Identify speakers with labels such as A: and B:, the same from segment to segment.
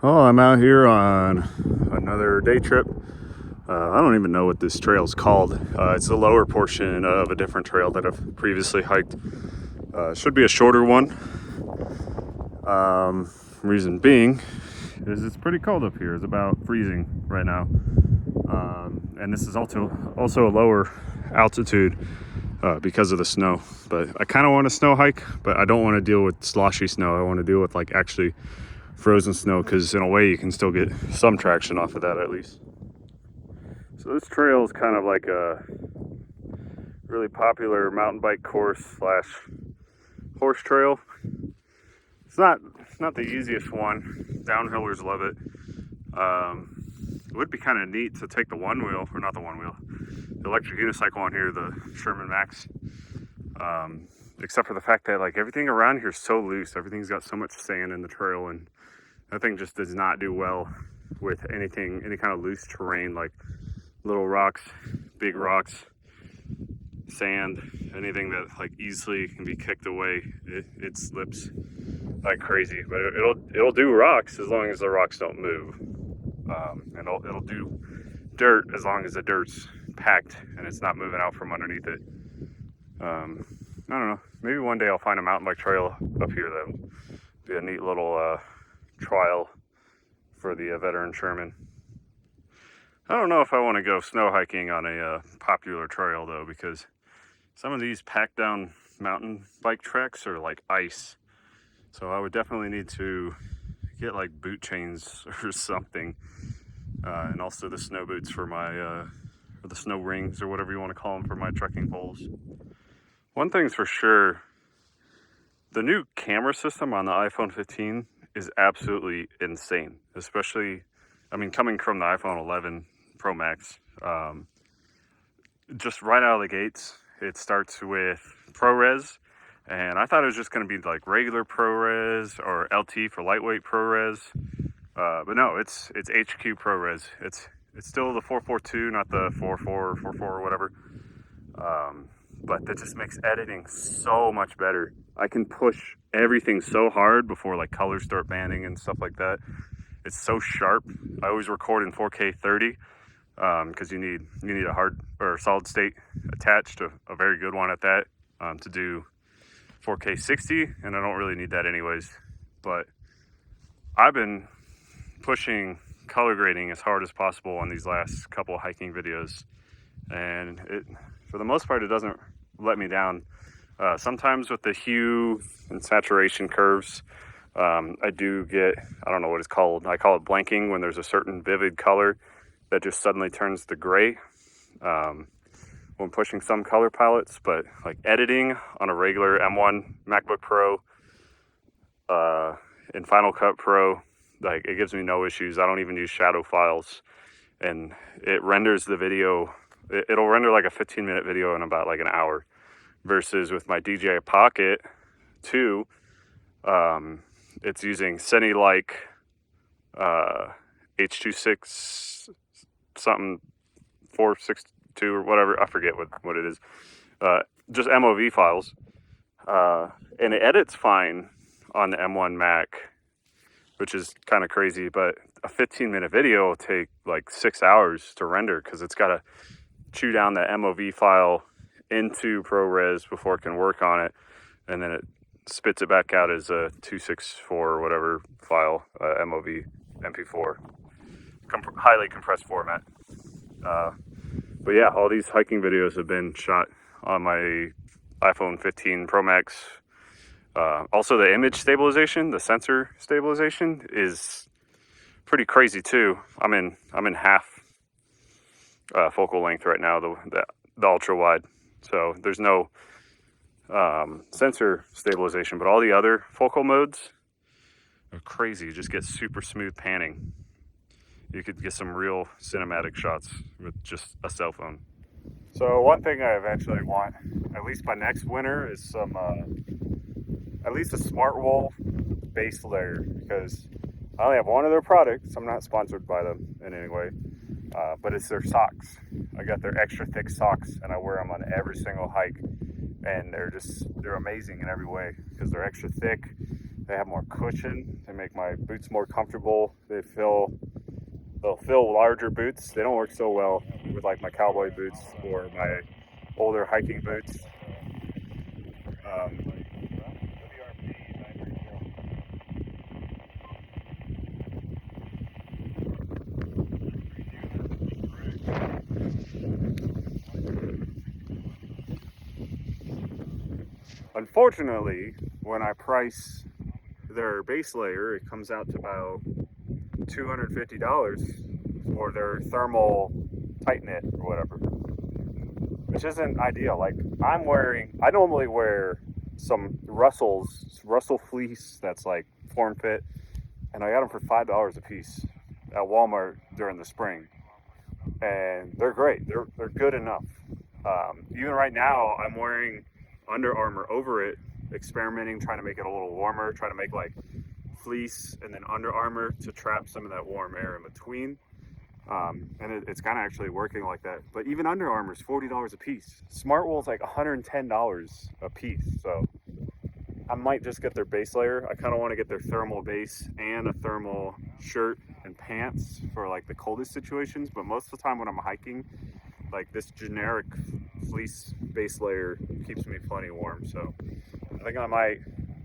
A: Oh, I'm out here on another day trip. I don't even know what this trail is called. It's the lower portion of a different trail that I've previously hiked. Should be a shorter one. Reason being is it's pretty cold up here. It's about freezing right now. And this is also a lower altitude because of the snow. But I kind of want to snow hike, but I don't want to deal with sloshy snow. I want to deal with like actually frozen snow, because in a way you can still get some traction off of that at least. So this trail is kind of like a really popular mountain bike course slash horse trail. It's not the easiest one. Downhillers love it. It would be kind of neat to take the electric unicycle on here, the Sherman Max. Except for the fact that like everything around here is so loose. Everything's got so much sand in the trail, and that thing just does not do well with any kind of loose terrain, like little rocks, big rocks, sand, anything that like easily can be kicked away. It slips like crazy, but it'll do rocks as long as the rocks don't move, and it'll do dirt as long as the dirt's packed and it's not moving out from underneath it. I don't know. Maybe one day I'll find a mountain bike trail up here that would be a neat little trial for the veteran Sherman. I don't know if I want to go snow hiking on a popular trail though, because some of these packed down mountain bike tracks are like ice. So I would definitely need to get like boot chains or something, and also the snow boots for my, or the snow rings or whatever you want to call them for my trekking poles. One thing's for sure, the new camera system on the iPhone 15 is absolutely insane, especially, I mean, coming from the iPhone 11 Pro Max. Just right out of the gates, it starts with ProRes, and I thought it was just going to be like regular ProRes or LT for lightweight ProRes, but no, it's HQ ProRes. It's still the 442, not the 44 or 44 or whatever. But that just makes editing so much better. I can push everything so hard before like colors start banning and stuff like that. It's so sharp. I always record in 4K 30 because you need a hard or solid state attached, a very good one at that, to do 4K 60, and I don't really need that anyways. But I've been pushing color grading as hard as possible on these last couple hiking videos, and for the most part, it doesn't let me down. Sometimes with the hue and saturation curves, I do get, I don't know what it's called. I call it blanking, when there's a certain vivid color that just suddenly turns to gray when pushing some color palettes. But like editing on a regular M1 MacBook Pro in Final Cut Pro, like it gives me no issues. I don't even use shadow files, and it renders the video. It'll render like a 15-minute video in about like an hour, versus with my DJI Pocket 2, it's using scenic H26 something 462 or whatever. I forget what it is. Just MOV files, and it edits fine on the M1 Mac, which is kind of crazy. But a 15-minute video will take like 6 hours to render, because it's got to chew down the MOV file into ProRes before it can work on it, and then it spits it back out as a 264 or whatever file, MOV MP4, highly compressed format. But yeah, all these hiking videos have been shot on my iPhone 15 Pro Max. Also, the image stabilization, the sensor stabilization is pretty crazy too. I'm in half focal length right now, the ultra wide. So there's no sensor stabilization, but all the other focal modes are crazy. You just get super smooth panning. You could get some real cinematic shots with just a cell phone. So one thing I eventually want, at least by next winter, is some at least a smart wool base layer, because I only have one of their products. I'm not sponsored by them in any way. But it's their socks. I got their extra thick socks, and I wear them on every single hike, and they're amazing in every way, because they're extra thick, They have more cushion. They make my boots more comfortable. They'll fill larger boots. They don't work so well with like my cowboy boots or my older hiking boots. Unfortunately, when I price their base layer, it comes out to about $250 for their thermal tight knit or whatever, which isn't ideal. Like I normally wear some Russell fleece that's like form fit, and I got them for $5 a piece at Walmart during the spring, and they're great. They're good enough. Even right now, I'm wearing Under Armour over it, experimenting, trying to make it a little warmer, trying to make like fleece and then Under Armour to trap some of that warm air in between. And it's kind of actually working like that. But even Under Armour is $40 a piece. Smartwool is like $110 a piece. So I might just get their base layer. I kind of want to get their thermal base and a thermal shirt and pants for like the coldest situations. But most of the time when I'm hiking, like this generic fleece base layer keeps me plenty warm. So I think I might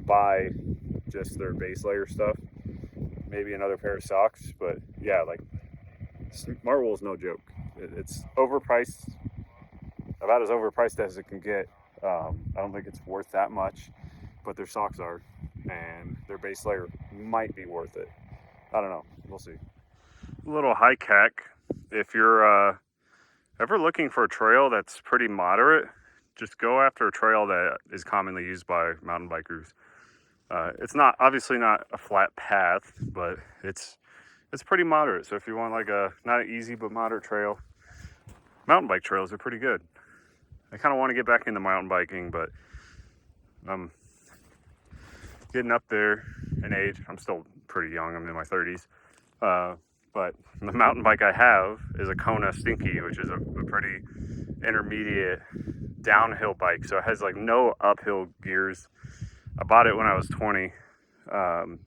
A: buy just their base layer stuff, maybe another pair of socks. But yeah, like Smartwool is no joke. It's overpriced, about as overpriced as it can get. I don't think it's worth that much, but their socks are, and their base layer might be worth it. I don't know. We'll see. A little hike hack. If you're ever looking for a trail that's pretty moderate, just go after a trail that is commonly used by mountain bikers. It's obviously not a flat path, but it's pretty moderate. So if you want like not an easy but moderate trail, mountain bike trails are pretty good. I kind of want to get back into mountain biking, but I'm getting up there in age. I'm still pretty young. I'm in my 30s. But the mountain bike I have is a Kona Stinky, which is a pretty intermediate downhill bike. So it has like no uphill gears. I bought it when I was 20. And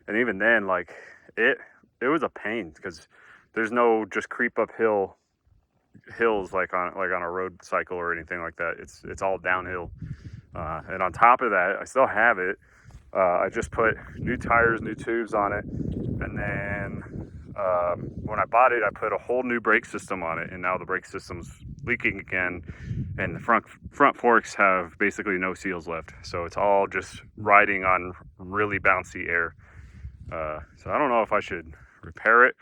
A: even then, like it was a pain because there's no just creep up hills like on a road cycle or anything like that. It's all downhill. And on top of that, I still have it. I just put new tires, new tubes on it, and then when I bought it, I put a whole new brake system on it, and now the brake system's leaking again, and the front forks have basically no seals left, so it's all just riding on really bouncy air. So I don't know if I should repair it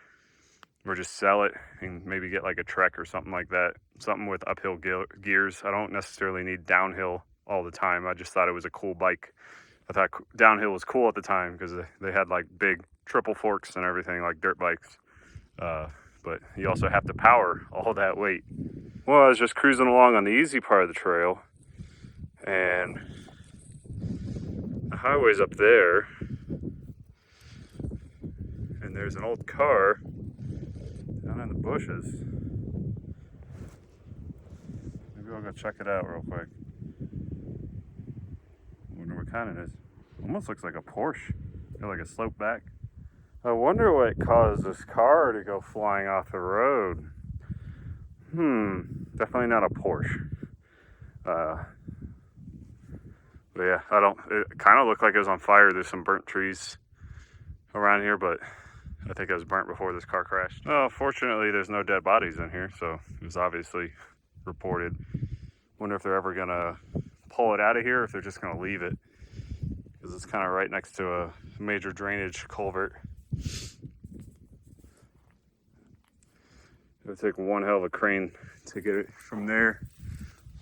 A: or just sell it and maybe get like a Trek or something like that, something with uphill gears. I don't necessarily need downhill all the time. I just thought it was a cool bike. I thought downhill was cool at the time because they had like big triple forks and everything like dirt bikes. But you also have to power all that weight. Well, I was just cruising along on the easy part of the trail, and the highway's up there, and there's an old car down in the bushes. Maybe I'll go check it out real quick. I wonder what kind it is. Almost looks like a Porsche. Got like a slope back. I wonder what caused this car to go flying off the road. Definitely not a Porsche. But yeah, it kind of looked like it was on fire. There's some burnt trees around here, but I think it was burnt before this car crashed. Well, fortunately, there's no dead bodies in here, so it was obviously reported. Wonder if they're ever gonna pull it out of here, or if they're just gonna leave it, because it's kind of right next to a major drainage culvert. It would take one hell of a crane to get it from there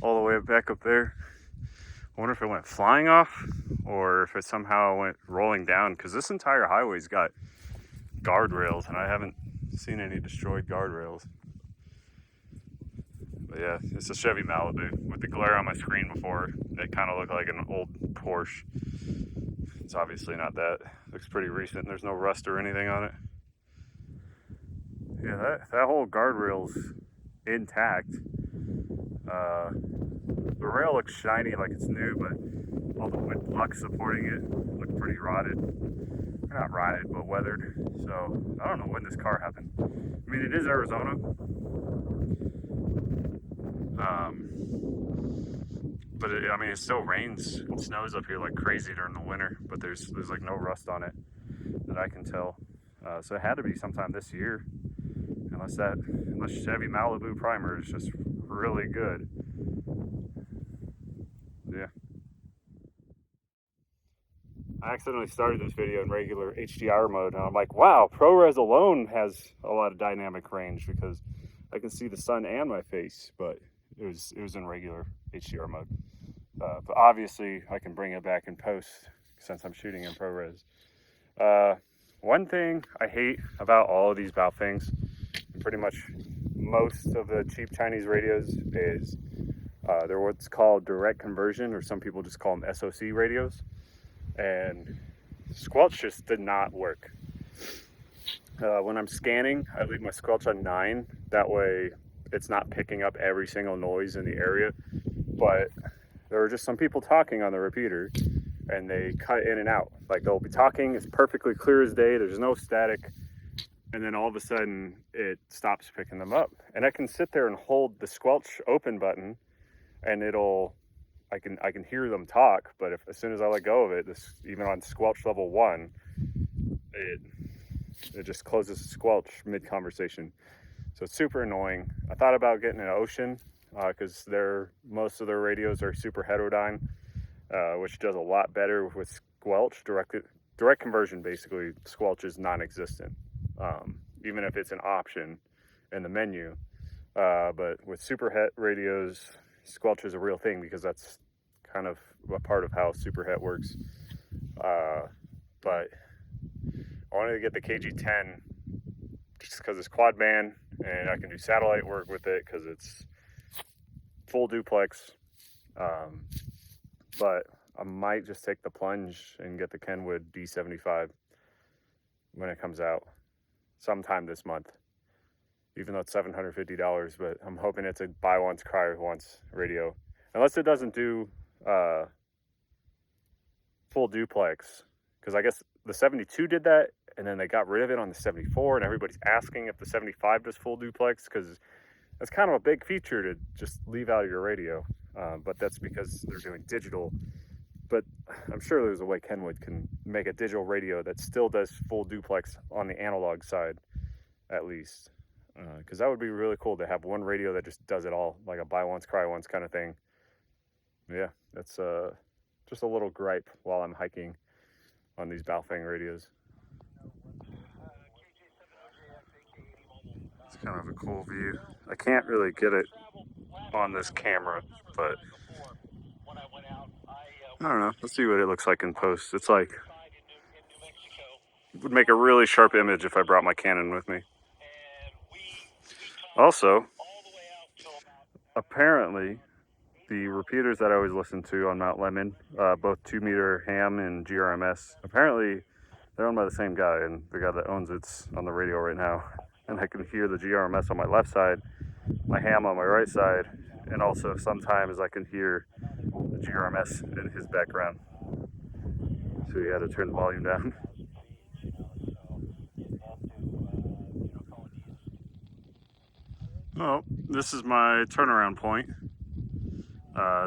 A: all the way back up there. I wonder if it went flying off or if it somehow went rolling down, because this entire highway's got guardrails and I haven't seen any destroyed guardrails. But yeah, it's a Chevy Malibu. With the glare on my screen before, it kind of looked like an old Porsche. It's obviously not that. It looks pretty recent. There's no rust or anything on it. Yeah, that whole guardrail's intact. The rail looks shiny like it's new, but all the wood blocks supporting it look pretty rotted. Not rotted, but weathered. So I don't know when this car happened. I mean, it is Arizona. But I mean, it still rains and snows up here like crazy during the winter, but there's like no rust on it that I can tell. So it had to be sometime this year, unless Chevy Malibu primer is just really good. Yeah. I accidentally started this video in regular HDR mode, and I'm like, wow, ProRes alone has a lot of dynamic range because I can see the sun and my face, but it was in regular HDR mode. But obviously, I can bring it back in post since I'm shooting in ProRes. One thing I hate about all of these Baofengs, and pretty much most of the cheap Chinese radios, is they're what's called direct conversion, or some people just call them SoC radios. And squelch just did not work. When I'm scanning, I leave my squelch on 9. That way it's not picking up every single noise in the area. But there were just some people talking on the repeater, and they cut in and out. Like, they'll be talking, it's perfectly clear as day, there's no static, and then all of a sudden it stops picking them up. And I can sit there and hold the squelch open button, and I can hear them talk, but as soon as I let go of it, even on squelch level 1, it just closes the squelch mid-conversation. So it's super annoying. I thought about getting an Ocean, because most of their radios are super heterodyne, which does a lot better with squelch. Direct conversion, basically, squelch is non-existent, even if it's an option in the menu. But with super het radios, squelch is a real thing because that's kind of a part of how super het works. But I wanted to get the KG10 just because it's quad band and I can do satellite work with it because it's full duplex. But I might just take the plunge and get the Kenwood D75 when it comes out sometime this month, even though it's $750, but I'm hoping it's a buy once, cry once radio. Unless it doesn't do full duplex, because I guess the 72 did that, and then they got rid of it on the 74, and everybody's asking if the 75 does full duplex, because that's kind of a big feature to just leave out of your radio. But that's because they're doing digital. But I'm sure there's a way Kenwood can make a digital radio that still does full duplex on the analog side, at least. Because that would be really cool to have one radio that just does it all, like a buy once, cry once kind of thing. Yeah, that's just a little gripe while I'm hiking on these Baofeng radios. It's kind of a cool view. I can't really get it on this camera, but I don't know. Let's see what it looks like in post. It's like, it would make a really sharp image if I brought my Canon with me. Also, apparently, the repeaters that I always listen to on Mount Lemmon, both 2-meter ham and GRMS, apparently they're owned by the same guy, and the guy that owns it's on the radio right now. And I can hear the GRMS on my left side, my ham on my right side, and also sometimes I can hear the GRMS in his background. So you had to turn the volume down. Oh, this is my turnaround point.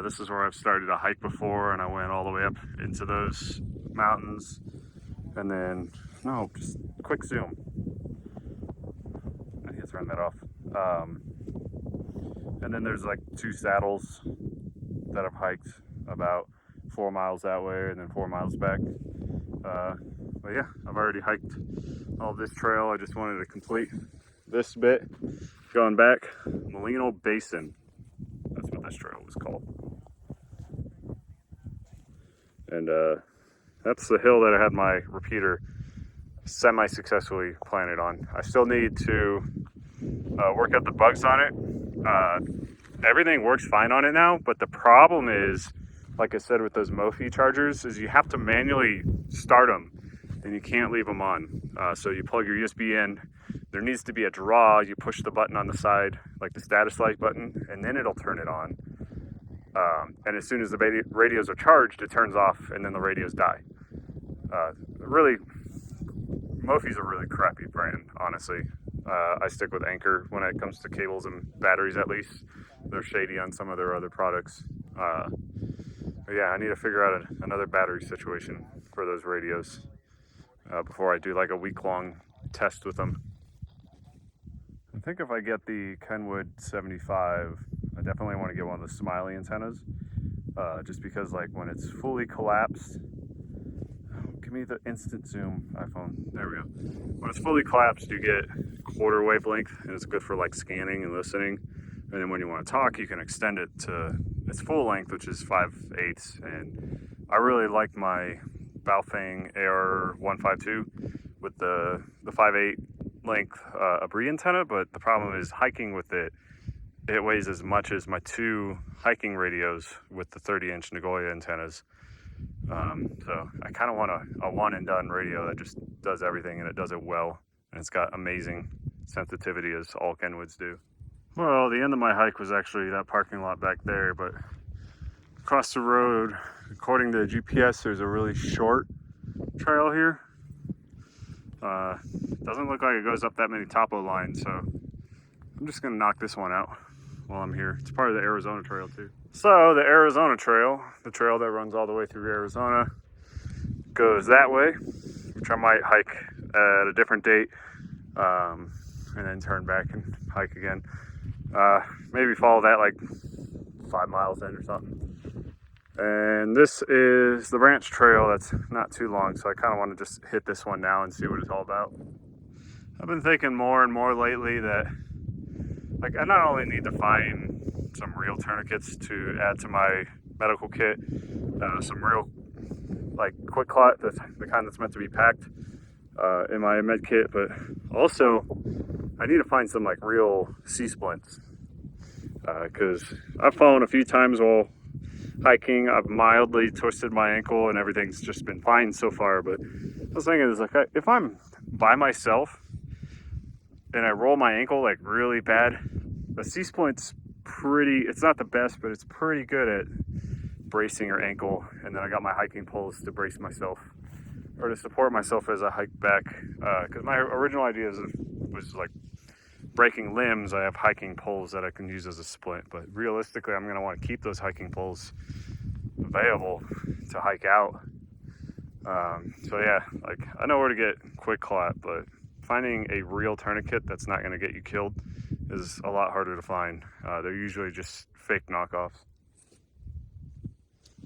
A: This is where I've started to hike before, and I went all the way up into those mountains. And then, no, just a quick zoom. I need to turn that off. And then there's like 2 saddles that I've hiked about 4 miles that way and then 4 miles back. But yeah, I've already hiked all this trail. I just wanted to complete this bit going back. Molino Basin, that's what this trail was called. And that's the hill that I had my repeater semi-successfully planted on. I still need to work out the bugs on it. Everything works fine on it now, but the problem is, like I said with those Mophie chargers, is you have to manually start them and you can't leave them on. So you plug your USB in, there needs to be a draw, you push the button on the side, like the status light button, and then it'll turn it on. And as soon as the radios are charged, it turns off, and then the radios die. Really, Mofi's a really crappy brand, honestly. I stick with Anchor when it comes to cables and batteries, at least. They're shady on some of their other products. But yeah, I need to figure out another battery situation for those radios before I do like a week-long test with them. I think if I get the Kenwood 75, I definitely want to get one of the Smiley antennas, just because like when it's fully collapsed, give me the instant zoom iPhone, there we go. When it's fully collapsed, you get quarter wavelength, and it's good for like scanning and listening. And then when you want to talk, you can extend it to its full length, which is 5/8. And I really like my Baofeng AR152 with the 5/8 length Abri antenna, but the problem is hiking with it, it weighs as much as my two hiking radios with the 30-inch Nagoya antennas. So I kind of want a one and done radio that just does everything, and it does it well, and it's got amazing sensitivity as all Kenwoods do. Well, the end of my hike was actually that parking lot back there, but across the road, according to the GPS, there's a really short trail here. Doesn't look like it goes up that many topo lines, so I'm just gonna knock this one out while I'm here. It's part of the Arizona Trail too. So the Arizona Trail, the trail that runs all the way through Arizona, goes that way, which I might hike at a different date, and then turn back and hike again. Maybe follow that like 5 miles in or something. And this is the branch trail that's not too long, so I kind of want to just hit this one now and see what it's all about. I've been thinking more and more lately that like I not only need to find some real tourniquets to add to my medical kit, some real like quick clot, that's the kind that's meant to be packed in my med kit, but also I need to find some like real C-splints, because I've fallen a few times while hiking. I've mildly twisted my ankle and everything's just been fine so far, but I was thinking is like if I'm by myself and I roll my ankle like really bad, the C-splint's it's not the best, but it's pretty good at bracing your ankle. And then I got my hiking poles to brace myself or to support myself as I hike back, because my original idea was like breaking limbs. I have hiking poles that I can use as a splint, but realistically I'm going to want to keep those hiking poles available to hike out. So yeah, like I know where to get quick clot, but finding a real tourniquet that's not going to get you killed is a lot harder to find. They're usually just fake knockoffs.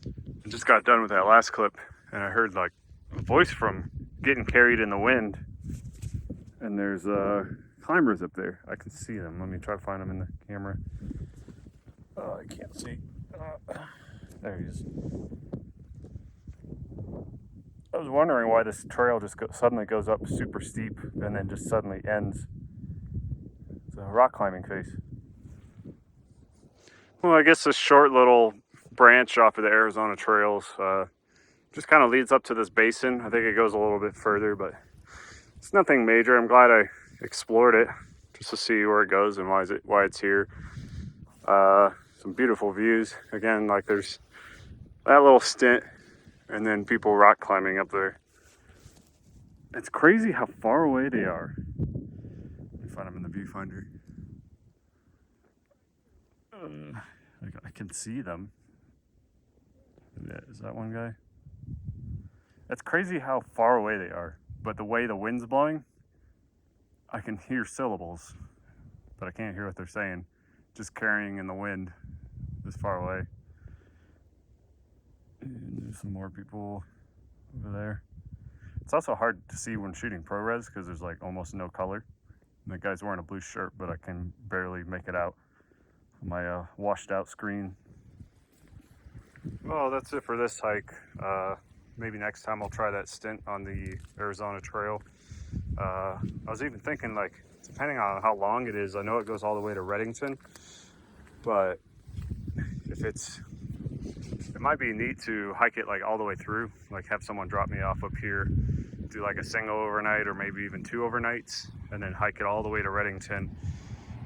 A: I just got done with that last clip and I heard like a voice from getting carried in the wind, and there's climbers up there. I can see them. Let me try to find them in the camera. I can't see. There he is. I was wondering why this trail just suddenly goes up super steep and then just suddenly ends. It's a rock climbing face. Well, I guess this short little branch off of the Arizona trails just kind of leads up to this basin. I think it goes a little bit further, but it's nothing major. I'm glad I explored it just to see where it goes and why it's here. Some beautiful views. Again, like there's that little stint and then people rock climbing up there. It's crazy how far away they are. Let me find them in the viewfinder. I can see them. Is that one guy? It's crazy how far away they are, but the way the wind's blowing, I can hear syllables, but I can't hear what they're saying. Just carrying in the wind this far away. And there's some more people over there. It's also hard to see when shooting ProRes because there's like almost no color. And that guy's wearing a blue shirt, but I can barely make it out on my washed out screen. Well, that's it for this hike. Maybe next time I'll try that stint on the Arizona Trail. I was even thinking, like, depending on how long it is, I know it goes all the way to Reddington, but if it might be neat to hike it like all the way through, like have someone drop me off up here, do like a single overnight or maybe even 2 overnights, and then hike it all the way to Reddington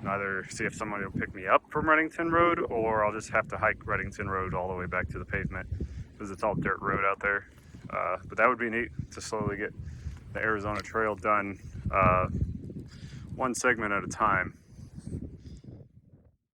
A: and either see if somebody will pick me up from Reddington Road, or I'll just have to hike Reddington Road all the way back to the pavement because it's all dirt road out there. But that would be neat to slowly get the Arizona Trail done one segment at a time.